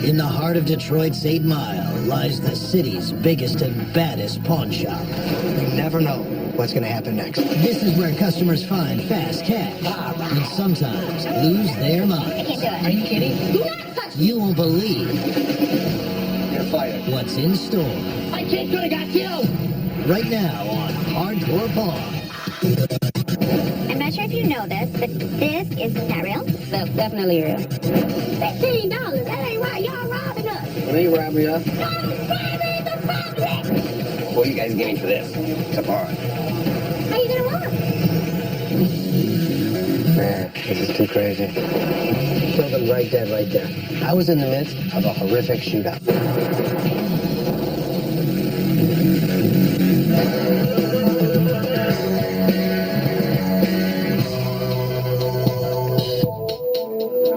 In the heart of Detroit's 8 Mile lies the city's biggest and baddest pawn shop. You never know what's going to happen next. This is where customers find fast cash and sometimes lose their minds. Are you kidding? You won't believe You're fired. what's in store. My kid could have got killed. Right now on Hardcore Pawn. I'm not sure if you know this, but this is not real. No, definitely real. $15. That ain't right. Y'all robbing us. What are you robbing us? Y'all robbing the public. What are you guys getting for this? It's a pawn. How you gonna rob? Man, this is too crazy. Killed him right dead right there. I was in the midst of a horrific shootout.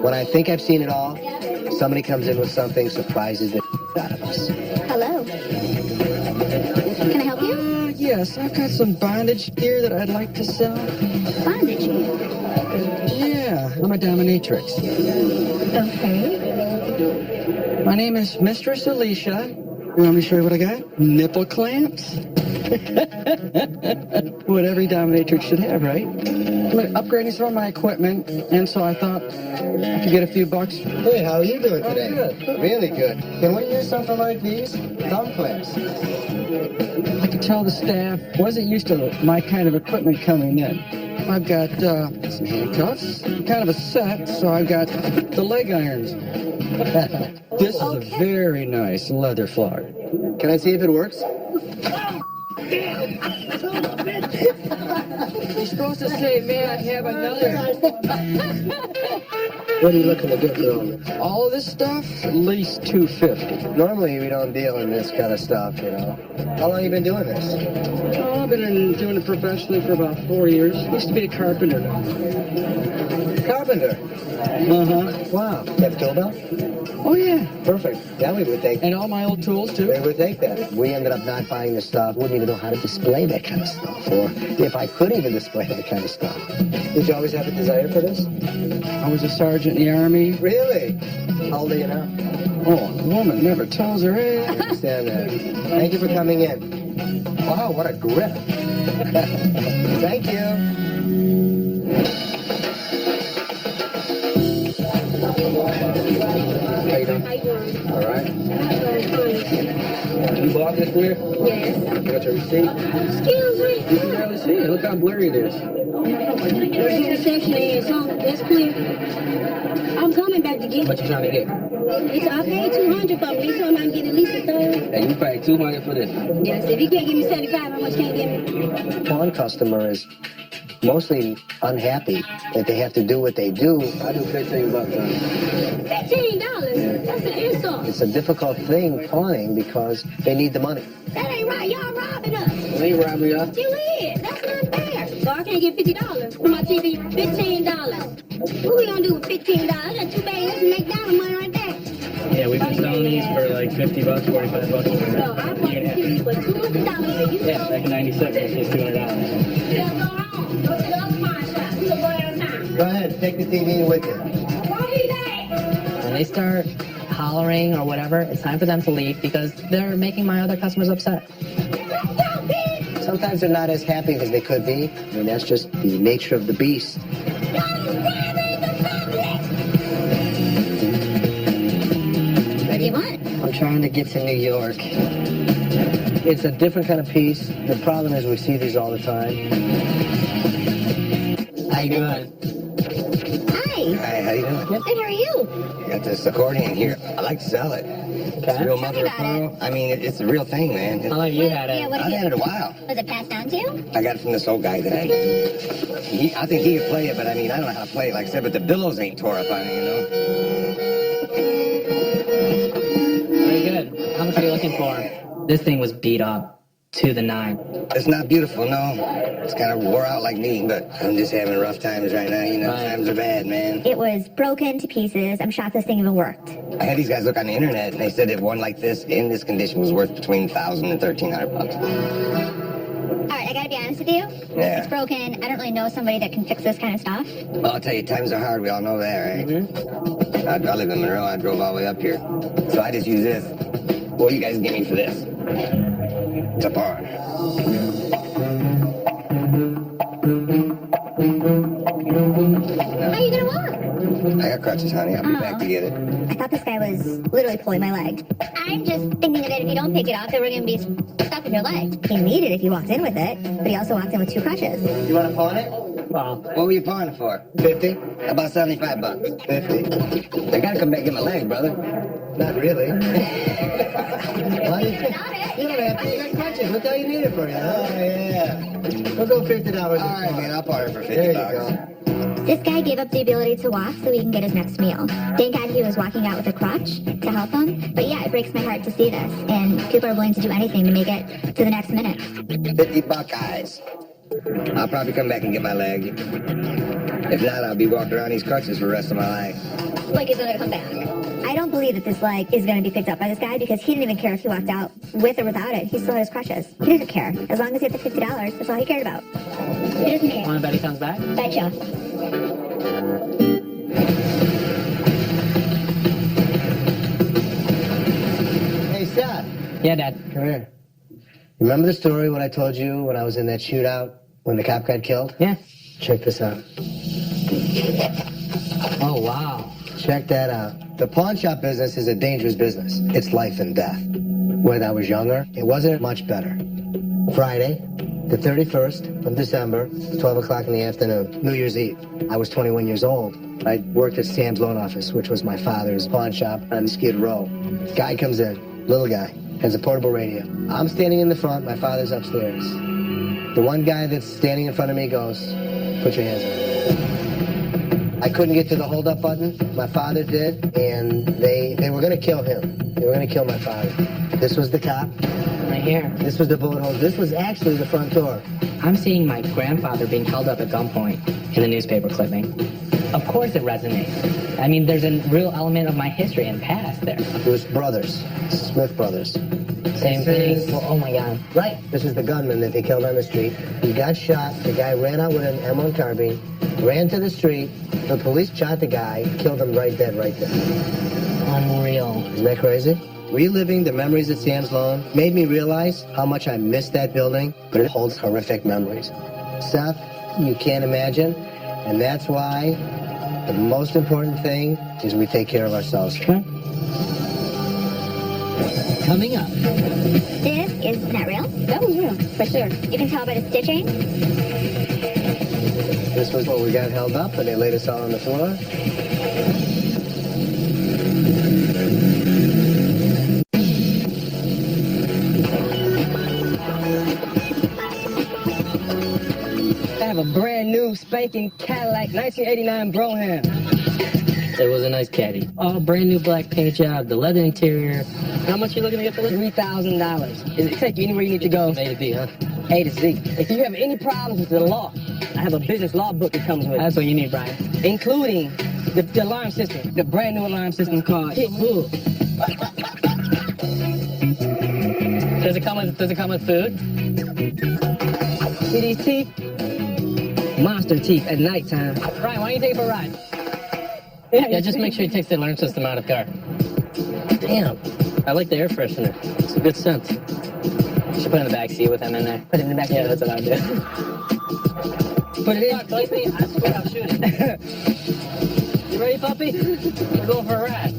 When I think I've seen it all, somebody comes in with something, surprises the out of us. Hello. Can I help you? Yes, I've got some bondage gear that I'd like to sell. Bondage. Yeah, I'm a dominatrix. Okay. My name is Mistress Alicia. You want me to show you what I got? Nipple clamps. What every dominatrix should have, right? I'm upgrading some of my equipment, and so I thought I could get a few bucks. Hey, how are you doing today? Good. Really good. Can we use something like these? Thumb clamps. I could tell the staff wasn't used to my kind of equipment coming in. I've got some handcuffs, kind of a set, so I've got the leg irons. This is a very nice leather flog. Can I see if it works? You're supposed to say, may I have another? What are you looking to get for all this? All of this stuff, at least $250. Normally, we don't deal in this kind of stuff, you know. How long you been doing this? Oh, I've been doing it professionally for about 4 years. Used to be a carpenter. Carpenter. Uh-huh. Wow. You have a tool belt? Oh, yeah. Perfect. Yeah, we would take And all my old tools, too. We would take that. We ended up not buying the stuff. Wouldn't even know how to display that kind of stuff. Or if I could even display that kind of stuff. Did you always have a desire for this? I was a sergeant in the Army. Really? How old are you now? Oh, a woman never tells her I age. understand that. Thank you for coming in. Wow, what a grip. Thank you. How you doing? All right. You bought this for me? Yes. You got your receipt? Excuse me. You can barely see it. Look how blurry it is. There's no section A, so that's clear. I'm coming back to get What you trying to get? it. I paid $200 for me. He told me I can get at least a third. Hey, you pay $200 for this. Yes, if you can't give me 75, how much can you give me? Pawn customer is mostly unhappy that they have to do what they do. I do $15. $15? That's an insult. It's a difficult thing, pawning, because they need the money. That ain't right. Y'all robbing us. We ain't robbing you. You is. That's not fair. So I can't get $50 for my TV. $15. What we gonna do with $15? That's too bad. That's McDonald's money right there. Yeah, we've been selling these for like $50, $45. So I bought the TV for $200. You Yeah, back in '97, this was $200. go home. Go to the other pawn shop. You can go out of town. Go ahead, take the TV with you. Won't be there. When they start hollering or whatever, it's time for them to leave because they're making my other customers upset. Sometimes they're not as happy as they could be. I mean, that's just the nature of the beast. What do you want? I'm trying to get to New York. It's a different kind of piece. The problem is we see these all the time. How you doing? Hi. Hi, how you doing? Good, how are you? I got this accordion here. I like to sell it. It's real mother of pearl. I mean, it's the real thing, man. How long have you had Yeah, it? what I've did had you... it a while. Was it passed down to you? I got it from this old guy today. I think he could play it, but I mean, I don't know how to play it, like I said, but the billows ain't tore up on it, you know? Very good. How much are you looking for? This thing was beat up to the 9. It's not beautiful, no. It's kind of wore out like me, but I'm just having rough times right now, you know? Right. Times are bad, man. It was broken to pieces. I'm shocked this thing even worked. I had these guys look on the internet, and they said that one like this, in this condition, was worth between $1,000 and $1,300. All right, I gotta be honest honest with you, Yeah. it's broken. I don't really know somebody that can fix this kind of stuff. Well, I'll tell you, times are hard. We all know that, right? Mm-hmm. I live in Monroe. I drove all the way up here. So I just use this. What do you guys give me for this? It's a barn. How are you gonna walk? I got crutches, honey. I'll be back to get it. I thought this guy was literally pulling my leg. I'm just thinking that if you don't pick it up, that we're gonna be stuck with your leg. He needed it if he walked in with it, but he also walked in with 2 crutches. You want to pawn it? Well, What were you pawning for? 50? About 75 bucks. 50. I gotta come back and get my leg, brother. Not really. Why do you think? You don't have to. You got crutches. What the hell you need it for, you know? Oh, yeah. We'll go $50. All right, man. I'll pawn it for 50 There you bucks. This guy gave up the ability to walk so he can get his next meal. Thank God he was walking out with a crutch to help him. But yeah, it breaks my heart to see this. And people are willing to do anything to make it to the next minute. 50 Buckeyes. I'll probably come back and get my leg. If not, I'll be walking around these crutches for the rest of my life. Like he's gonna come back. I don't believe that this leg is going to be picked up by this guy because he didn't even care if he walked out with or without it. He still had his crutches. He didn't care. As long as he had the $50, that's all he cared about. He doesn't care. want to bet he comes back? Betcha. Hey, Seth. Yeah, Dad. Come here. Remember the story what I told you when I was in that shootout when the cop got killed? Yeah. Check this out. Oh, wow. Check that out. The pawn shop business is a dangerous business. It's life and death. When I was younger, it wasn't much better. Friday, the 31st of December, 12 o'clock in the afternoon, New Year's Eve. I was 21 years old. I worked at Sam's Loan Office, which was my father's pawn shop on Skid Row. Guy comes in, little guy, has a portable radio. I'm standing in the front, my father's upstairs. The one guy that's standing in front of me goes, put your hands up. I couldn't get to the hold-up button. My father did, and they were going to kill him. They were going to kill my father. This was the cop. Right here. This was the bullet hole. This was actually the front door. I'm seeing my grandfather being held up at gunpoint in the newspaper clipping. Of course it resonates. I mean, there's a real element of my history and past there. It was brothers, Smith brothers. Same thing. Well, oh my God. Right. This is the gunman that they killed on the street. He got shot. The guy ran out with an M1 carbine, ran to the street. The police shot the guy, killed him right dead, right there. Unreal. Isn't that crazy? Reliving the memories at Sam's Loan made me realize how much I missed that building, but it holds horrific memories. Seth, you can't imagine, and that's why the most important thing is we take care of ourselves. Okay. Coming up. This is not real. That was real, for sure. You can tell by the stitching. This was when we got held up and they laid us all on the floor. I have a brand new spanking Cadillac 1989 Brougham. It was a nice caddy. All brand new black paint job, the leather interior. How much you looking to get for this? $3,000. It'll take you anywhere you need to go. A to B, huh? A to Z. If you have any problems with the law, I have a business law book that comes with it, That's what you need, Brian. including the alarm system, the brand new alarm system called Hit Bull. Does it come with food? See these teeth? Monster teeth at nighttime. Brian, why don't you take it for a ride? Yeah, just make sure he takes the alarm system out of the car. Damn. I like the air freshener. It's a good scent. You should put it in the back seat with him in there. Put it in the back. Yeah, that's what I'll do. Put it in. Believe me, I swear I'll shoot it. You ready, puppy? We're going for a ride.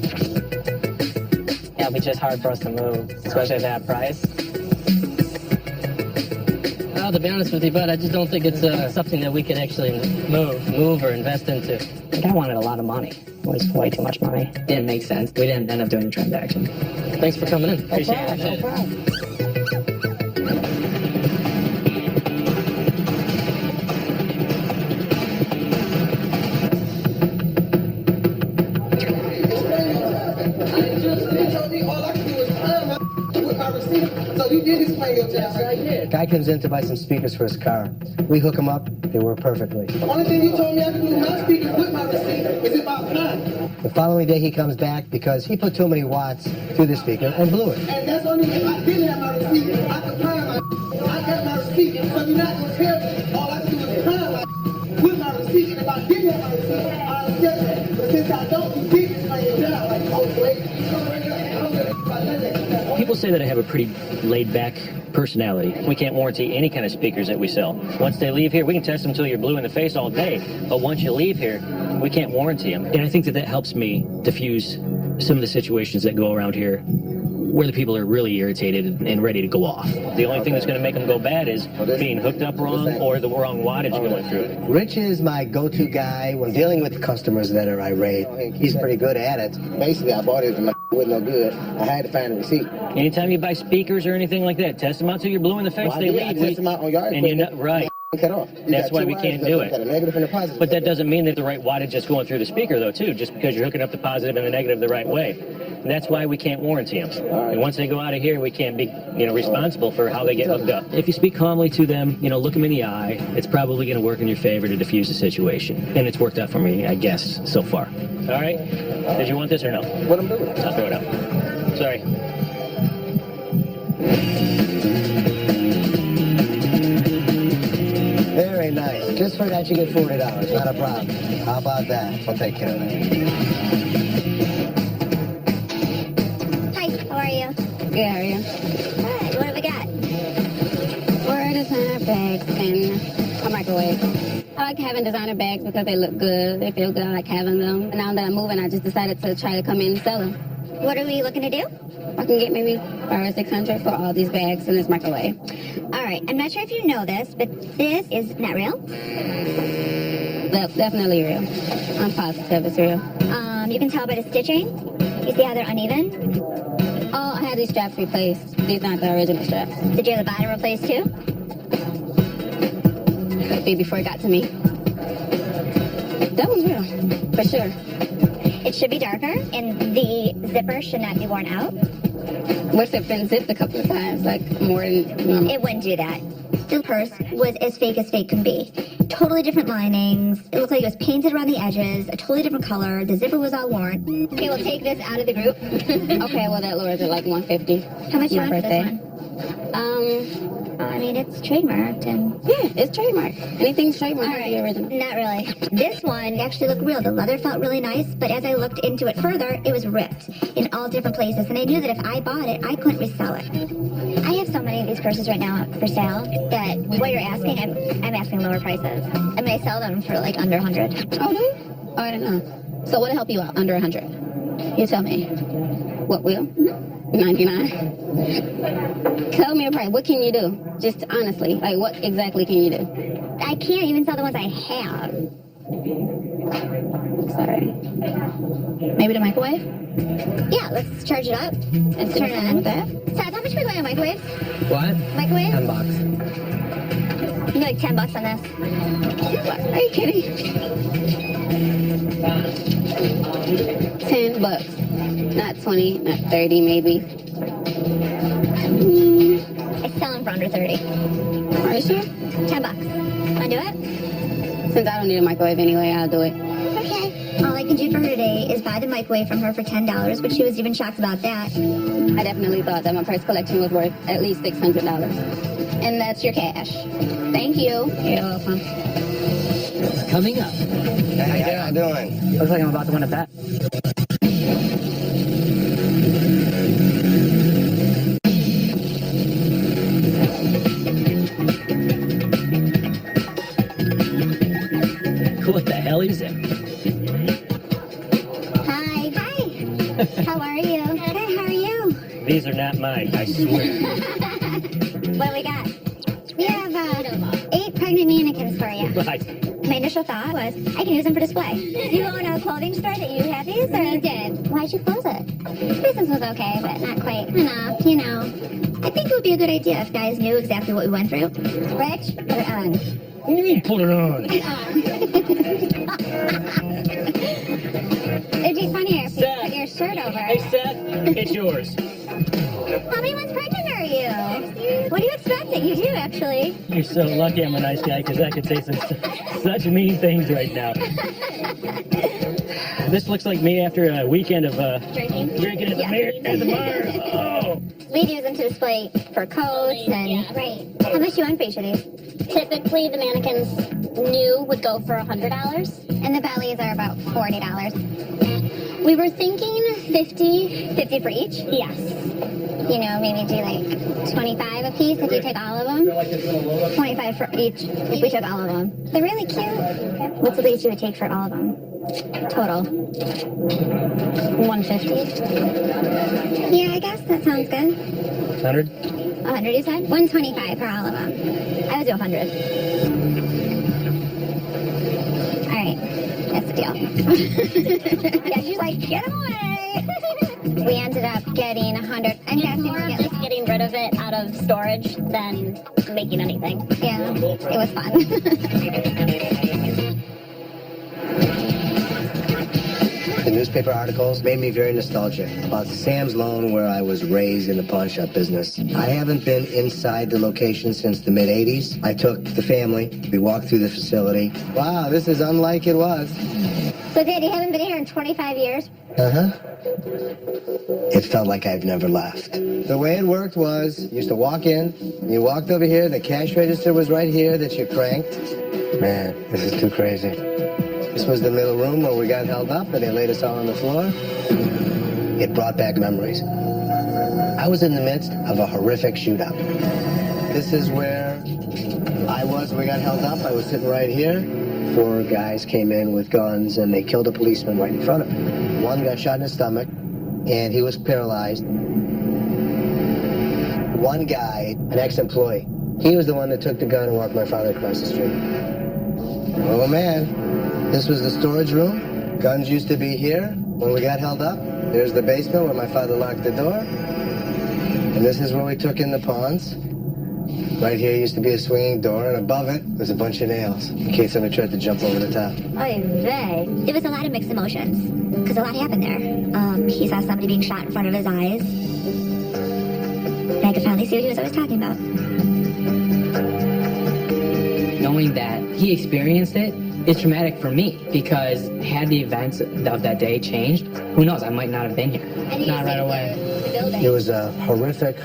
Yeah, it'll be just hard for us to move, especially at that price. Well, to be honest with you, bud, I just don't think it's something that we could actually move or invest into. The guy wanted a lot of money. It was way too much money. Didn't make sense. We didn't end up doing the transaction. Thanks for coming in. Appreciate it. No problem. So you did explain your job. I did. Guy comes in to buy some speakers for his car. We hook him up. They work perfectly. The only thing you told me I could do with my speakers with my receiver is about time. The following day he comes back because he put too many watts through the speaker and blew it. And that's only if I didn't have my receiver, I could prime my I got my receiver, so you're not going to tell me all I have to do is prime my with my receiver. If I didn't have my receiver, I'd have said that. But since I don't, you did explain your job. Like, oh, wait, People say that I have a pretty laid-back personality. We can't warranty any kind of speakers that we sell. Once they leave here, we can test them until you're blue in the face all day. But once you leave here, we can't warranty them. And I think that that helps me diffuse some of the situations that go around here where the people are really irritated and ready to go off. The only thing that's going to make them go bad is being hooked up wrong or the wrong wattage going through it. Rich is my go-to guy when dealing with customers that are irate. He's pretty good at it. Basically, I bought it and my wasn't no good. I had to find a receipt. Anytime you buy speakers or anything like that, test them out till you're blue in the face. Well, they I leave. test them out on yard and you're not right. Cut off. That's why we can't do it. Got a negative and a positive. But that doesn't mean that the right wattage is going through the speaker, though, too, just because you're hooking up the positive and the negative the right way. And that's why we can't warranty them. Right. And once they go out of here, we can't be, responsible for how they get hooked up. If you speak calmly to them, look them in the eye, it's probably going to work in your favor to diffuse the situation. And it's worked out for me, I guess, so far. All right? Did you want this or no? What I'm doing? I'll throw it out. Sorry. Very nice. Just for that, you get $40. Not a problem. How about that? I'll take care of that. Hi, how are you? Good, how are you? Good. What have we got? We're designer bags and a microwave. I like having designer bags because they look good, they feel good, I like having them. And now that I'm moving, I just decided to try to come in and sell them. What are we looking to do? I can get maybe $500 or $600 for all these bags in this microwave. All right, I'm not sure if you know this, but this is not real. That's definitely real. I'm positive it's real. You can tell by the stitching. You see how they're uneven? Oh, I had these straps replaced. These aren't the original straps. Did you have the bottom replaced too? Could be before it got to me. That one's real, for sure. It should be darker, and the zipper should not be worn out. What's it been zipped a couple of times, like more than normal? It wouldn't do that. The purse was as fake can be. Totally different linings. It looked like it was painted around the edges, a totally different color. The zipper was all worn. Okay, we'll take this out of the group. Okay, well that lowers it like $150. How much you My want for birthday. this one? I mean, it's trademarked and... Yeah, it's trademarked. Anything's trademarked. All right, The original. not really. This one actually looked real. The leather felt really nice, but as I looked into it further, it was ripped in all different places, and I knew that if I bought it, I couldn't resell it. I have so many of these purses right now for sale that what you're asking, I'm asking lower prices. I mean, I sell them for like under 100. Oh, do you? Oh, I didn't know. So what'll help you out under 100? You tell me. What will? 99. Tell me a price. What can you do? Just honestly, like what exactly can you do? I can't even sell the ones I have. Sorry. Maybe the microwave? Yeah, let's charge it up. And Turn it on. with that? Seth, how much are we going on microwave? What? Microwave? $10. You like $10 on this? What? Are you kidding? $10. Not 20, not 30 maybe. I sell them for under 30. Are you sure? $10. Wanna do it? Since I don't need a microwave anyway, I'll do it. Okay. All I can do for her today is buy the microwave from her for $10, but she was even shocked about that. I definitely thought that my purse collection was worth at least $600. And that's your cash. Thank you. You're welcome. Coming up. Hey, how you doing? Looks like I'm about to win a bet. What the hell is it? Hi. How are you? Good, how are you? These are not mine, I swear. What do we got? We have 8 pregnant mannequins for you. Right. My initial thought was, I can use them for display. You own a clothing store that you had these? Or? We did. Why'd you close it? Business was okay, but not quite enough, I think it would be a good idea if guys knew exactly what we went through. Rich, put it on. What do you mean, put it on? It'd be funnier if you Seth. put your shirt over. Hey, Seth, it's yours. How many months pregnant are you? You do, actually. You're so lucky I'm a nice guy because I could say such mean things right now. This looks like me after a weekend of Drinking? drinking at the bar. Oh. We'd use them to display for coats and... Right. How much do you want for each of these? Typically, the mannequins new would go for $100. And the bellies are about $40. We were thinking 50. 50 for each? Yes. You know, maybe do like 25 a piece if you take all of them. 25 for each if we took all of them. They're really cute. What's the least you would take for all of them? Total. 150. Yeah, I guess that sounds good. 100? 100 you said? 125 for all of them. I would do 100. All right. That's the deal. Yeah, she's like, get them away. We ended up getting 100. I'm guessing More we're of just getting rid of it out of storage than making anything. Yeah, it was fun. The newspaper articles made me very nostalgic about Sam's Loan, where I was raised in the pawn shop business. I haven't been inside the location since the mid-'80s. I took the family. We walked through the facility. Wow, this is unlike it was. So, Dad, you haven't been here in 25 years? Uh-huh. It felt like I've never left. The way it worked was, you used to walk in, you walked over here, the cash register was right here that you cranked. Man, this is too crazy. This was the middle room where we got held up and they laid us all on the floor. It brought back memories. I was in the midst of a horrific shootout. This is where I was. We got held up. I was sitting right here. 4 guys came in with guns and they killed a policeman right in front of me. One got shot in the stomach and he was paralyzed. One guy, an ex-employee, he was the one that took the gun and walked my father across the street. Oh man. This was the storage room. Guns used to be here when we got held up. There's the basement where my father locked the door. And this is where we took in the pawns. Right here used to be a swinging door, and above it was a bunch of nails, in case somebody tried to jump over the top. Oy vey. There was a lot of mixed emotions, because a lot happened there. He saw somebody being shot in front of his eyes. And I could finally see what he was always talking about. Knowing that he experienced it, it's traumatic for me because had the events of that day changed, who knows, I might not have been here. Not right away. It was a horrific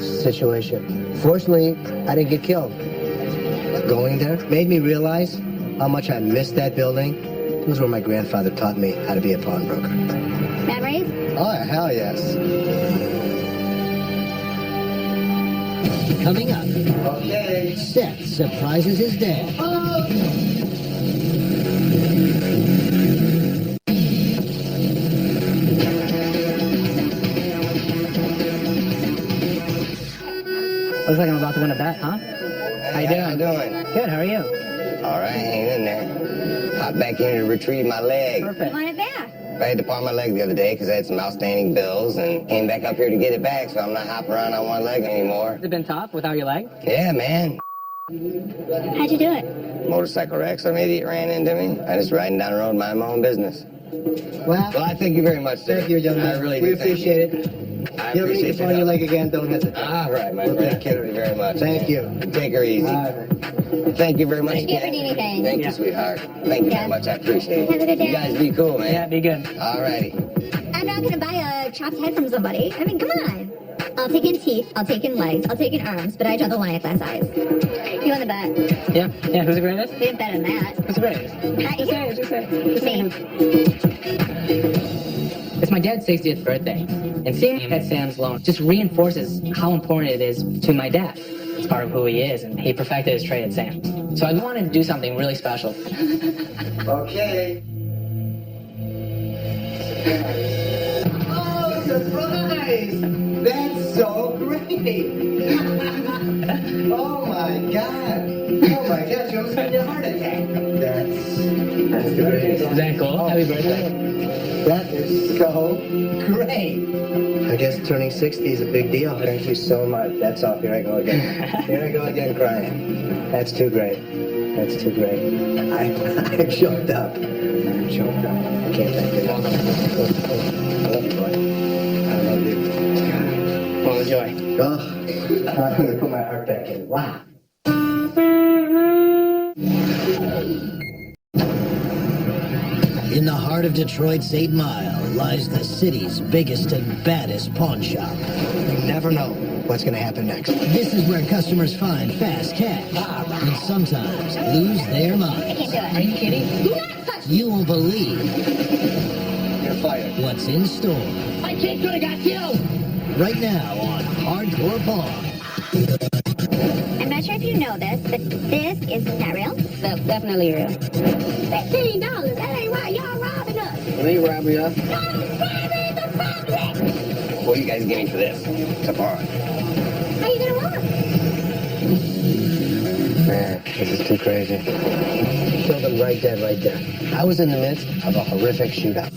situation. Fortunately, I didn't get killed. Going there made me realize how much I missed that building. It was where my grandfather taught me how to be a pawnbroker. Memories? Oh, hell yes. Coming up, Okay. Seth surprises his dad. Looks like I'm about to win a bet, huh? How you doing? Good, how are you? All right, hang in there. Hop back in to retrieve my leg. Perfect. Want it back? I had to pawn my leg the other day because I had some outstanding bills and came back up here to get it back, so I'm not hopping around on one leg anymore. Has it been tough without your leg? Yeah, man. How'd you do it? Motorcycle wreck, some idiot ran into me. I just riding down the road, minding my own business. Well, Well, I thank you very much, sir. thank you, young man. I really We do. Thank you. appreciate it. I You ever need appreciate to pawn your help. leg again, don't hesitate. All right, my We'll friend. take care of Thank it. you very much. Thank you. Take her easy. All right. Thank you very much. If you ever need anything. Thank you, sweetheart. Thank you Yeah. very much. I appreciate it. Have a good day. You guys be cool, man. Yeah, be good. All righty. I'm not gonna buy a chopped head from somebody. I mean, come on. I'll take in teeth, I'll take in legs, I'll take in arms, but I draw the line at that size. You want the bet? Yeah, who's the greatest? We have better than that. Who's the greatest? Just say Me. It's my dad's 60th birthday, and seeing him at Sam's Loan just reinforces how important it is to my dad. It's part of who he is, and he perfected his trade at Sam's. So I wanted to do something really special. Okay. Oh, surprise! That's so great! Oh my god! Oh my gosh, you almost had a heart attack. That's the greatest. Is that cool? Happy birthday. That is so great. I guess turning 60 is a big deal. Thank you so much. That's all. Here I go again. Here I go again crying. That's too great. That's too great. I'm choked up. I'm choked up. I can't thank you enough. I love you, boy. I love you. Well, Enjoy. Oh, I'm going to put my heart back in. Wow. In the heart of Detroit's 8 Mile lies the city's biggest and baddest pawn shop. You never know what's going to happen next. This is where customers find fast cash and sometimes lose their I minds. can't do it. Are you kidding? Do not touch me. You won't believe You're fired. what's in store My kid could have got killed. right now on Hardcore Pawn. I'm not sure if you know this, but this is not real. That's definitely real. $15. That ain't right. Y'all robbing us. They robbed me up. Y'all robbing the public. What do you guys give me for this? It's a pawn. How you gonna rob? Man, this is too crazy. Killed him right dead, right there. I was in the midst of a horrific shootout.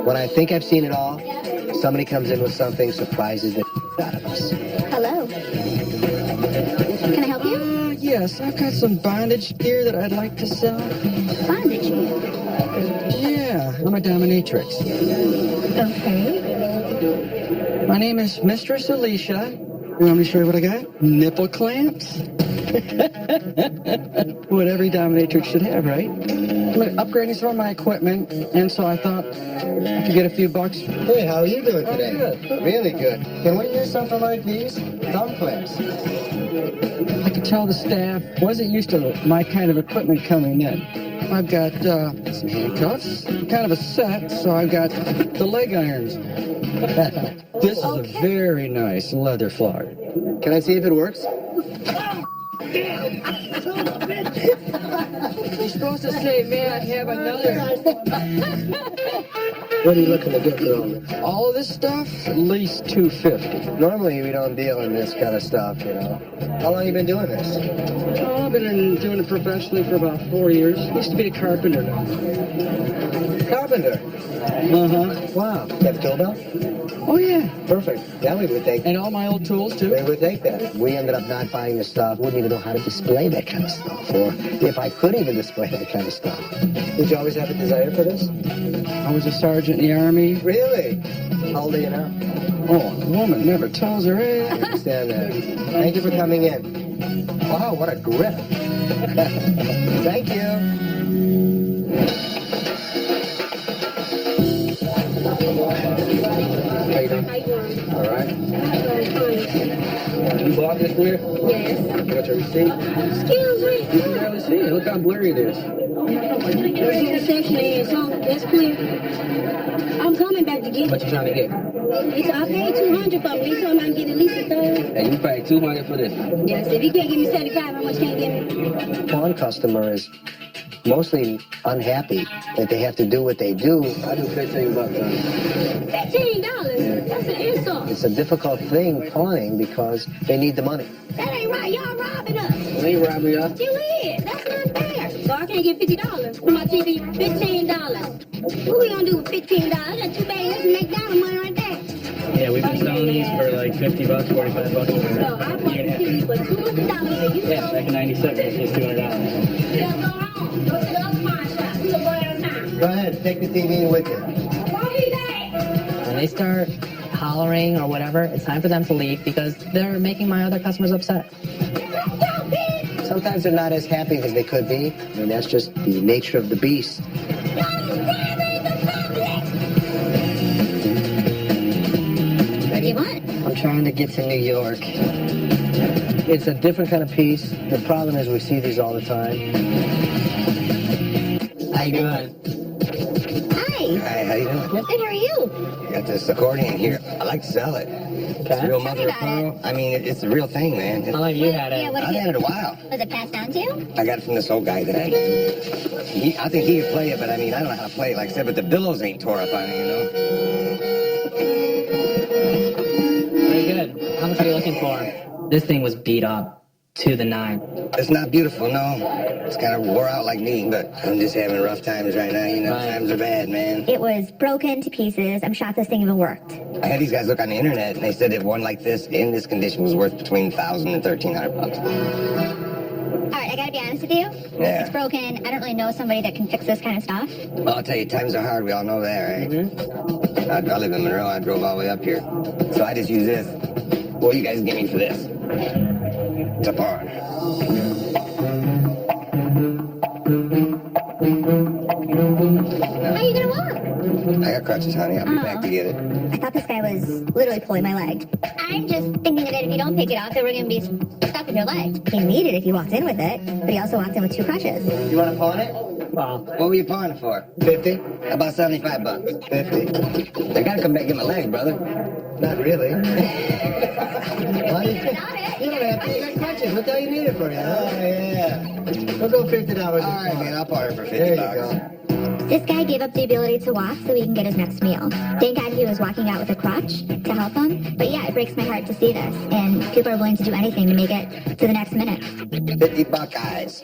When I think I've seen it all, somebody comes in with something, surprises the out of us. Hello. Can I help you? Yes, I've got some bondage gear that I'd like to sell. Bondage. Yeah, I'm a dominatrix. Okay. My name is Mistress Alicia. You want me to show you what I got? Nipple clamps. What every dominatrix should have, right? I'm upgrading some of my equipment, and so I thought I could get a few bucks. Hey, how are you doing today? Good. Really good. Can we use something like these? Thumb clamps. I could tell the staff wasn't used to my kind of equipment coming in. I've got some handcuffs, kind of a set, so I've got the leg irons. This is a very nice leather flogger. Can I see if it works? You're supposed to say, may I have another? What are you looking to get for all this? All of this stuff, at least $250. Normally, we don't deal in this kind of stuff, you know. How long you been doing this? Oh, I've been doing it professionally for about 4 years. Used to be a carpenter. Carpenter. Uh-huh. Wow. You have a tool belt? Oh, yeah. Perfect. Yeah, we would take And all my old tools, too. We would take that. We ended up not buying the stuff. Wouldn't even know how to display that kind of stuff. Or if I could even display that kind of stuff. Did you always have a desire for this? I was a sergeant in the Army. Really? How old are you now? Oh, a woman never tells her I age. understand that. Thank you for coming in. Wow, what a grip. Thank you. How you doing? All right. You bought this beer? Yes. What's your receipt? Excuse me. You can barely see it. Look how blurry it is. Section is on. That's clear. I'm coming back to get What you trying to get? it. I paid $200 for it. You told me I can get at least a third. Hey, you paid $200 for this. Yes. If you can't give me 75, how much can you give me? Pawn customer is mostly unhappy that they have to do what they do. I do $15 on it. $15. That's an insult. It's a difficult thing pawning because they need the money. That ain't right. Y'all robbing us. They robbed me up. You is. That's not fair. So I can't get $50 for my TV. $15. What we gonna do with $15? That's too bad. That's McDonald's money right there. Yeah, we've been selling these for like 50 bucks, 45 bucks. So I bought the TV for $200 and you Yeah, sold back in 97, this was $200. Just go home. Go to the other pawn shop. We'll go downtown. Go ahead, take the TV with you. Won't be back. When they start hollering or whatever, it's time for them to leave because they're making my other customers upset. Sometimes they're not as happy as they could be. I mean, that's just the nature of the beast. What do you want? I'm trying to get to New York. It's a different kind of piece. The problem is we see these all the time. How you doing? Hi. Hi, how you doing? Good, how are you? I got this accordion here. I like to sell it. It's real mother of Tell me pearl. I mean, it's the real thing, man. How long you had Yeah, it? what I've is had it it? a while. Was it passed down to you? I got it from this old guy that I think he could play it, but I mean, I don't know how to play it, like I said, but the billows ain't tore up on it, you know? Very good. How much are you looking for? This thing was beat up to the 9. It's not beautiful, no. It's kind of wore out like me, but I'm just having rough times right now, you know? Right. Times are bad, man. It was broken to pieces. I'm shocked this thing even worked. I had these guys look on the internet, and they said that one like this, in this condition, was worth between $1,000 and $1,300. All right, I gotta be honest with you. Yeah. It's broken. I don't really know somebody that can fix this kind of stuff. Well, I'll tell you, times are hard. We all know that, right? I live in Monroe. I drove all the way up here. So I just use this. What do you guys give me for this? It's a pawn. How are you gonna walk? I got crutches, honey. I'll be back to get it. I thought this guy was literally pulling my leg. I'm just thinking that if you don't pick it up, then we're gonna be stuck with your leg. He needed it if you walked in with it, but he also walked in with 2 crutches. You want to pawn it? Well, What were you pawning for? 50? About 75 bucks. 50. I gotta come back and get my leg, brother. Not really. Why? You Got it. don't have to. You got crutches. What the hell you need it for? You know? Oh, yeah. We'll go $50. All right, man. I'll pawn it for 50 There you bucks. go. This guy gave up the ability to walk so he can get his next meal. Thank God he was walking out with a crutch to help him. But yeah, it breaks my heart to see this. And people are willing to do anything to make it to the next minute. 50 buck eyes.